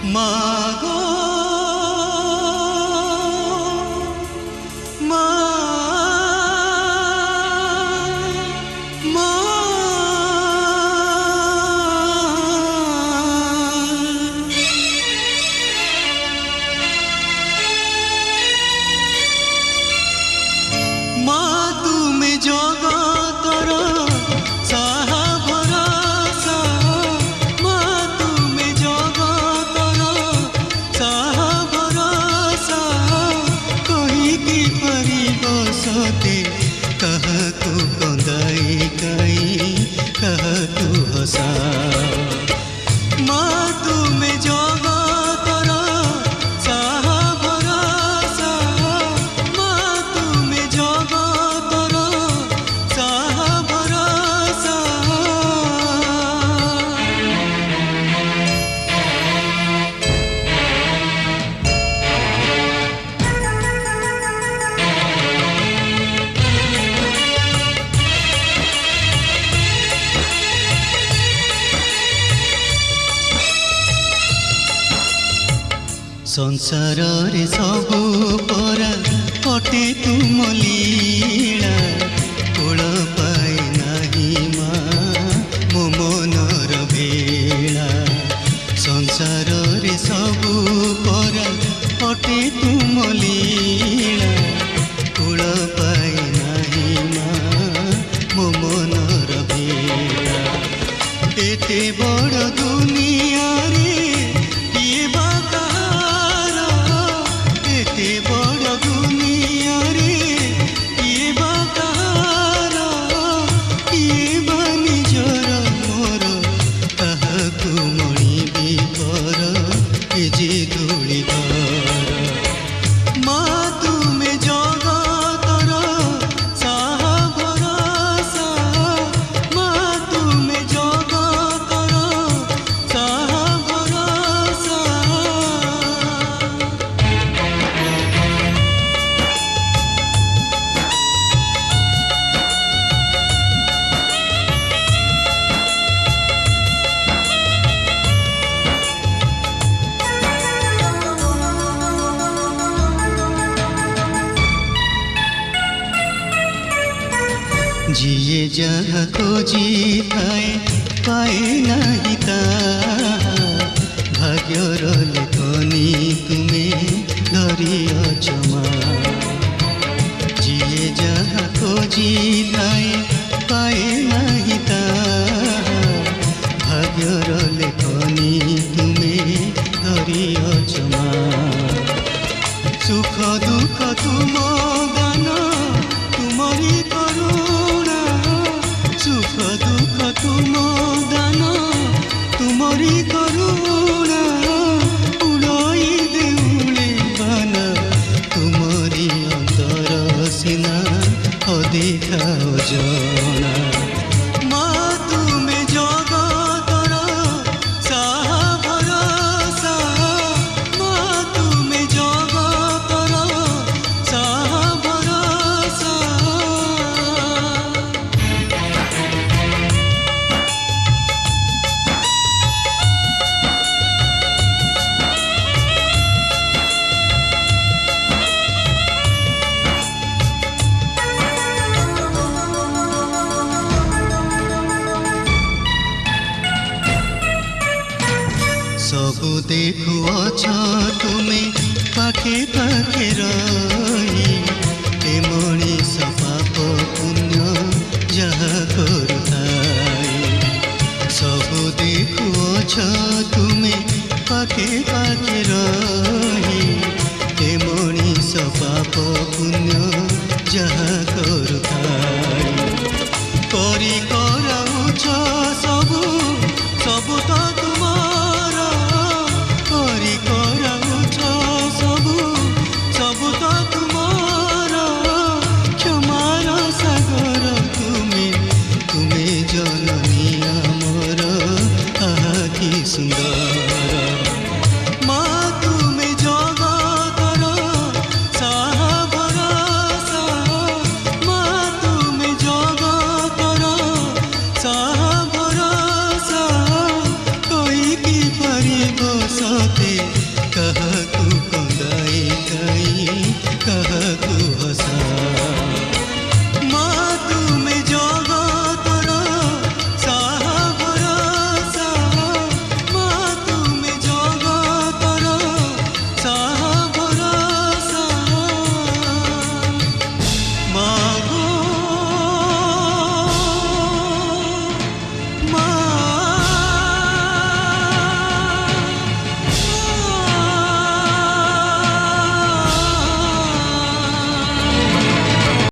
মাগো মা মা মা তুমি জগতর সাহা ভরসা মা তুমি জগতর সাহা ভরসা কহিকি পারিব সতে কাহাকু কন্দাই কাই কাহাকু হসা মা তুমি জগতর সাহা ভরসা মা তুমি জগতর সাহা ভরসা संसारे सबु परा कटे तुम लीला कोल पाए नाही मा मो मनर भेला संसारे सबु परा कटे तुम लीला कोल पाए नाही मा मो मनर भेला एते बड़ दुनिया रे किए बा बड़ दुनिया रे किए बा कहार किए बा निजर मोर काहाकु मणिबी कर ए जे धूଳି घर मा तुमे जगतर साहा भरसा मा तुमे जगतर साहा भरसा जिए जहाँ खोजी थाए पाए नहीं ताहा भाग्यर लेखनी तुमे धरियछ मा जिए जहाँ खोजी थाए पाए नहीं ताहा भाग्यर लेखनी तुमे धरियछ मा सुख दुख तुम गान तुमरी करुणा सुख दुख तुम दान तुमरी करुणा उड़ई देउले बाना तुमरी अंतर सिना अधिका जना मा तुमे जगतर साहा भरसा मा तुमे जगतर साहा भरसा सबु देखुअछ तुमे पाखे पाखे रही ए मणिष पाप पुण्य जहाँ करुथाई सबु देखुअछ तुमे पाखे पाखे रही ए मणिष पाप पुण्य जहाँ करुथाई करी कराउछ सबु सबु तो तुमार करी कराउछ सबु सबु तो तुमार क्षमार सागर तुमे तुमे जननी आमर आहा कि सुंदर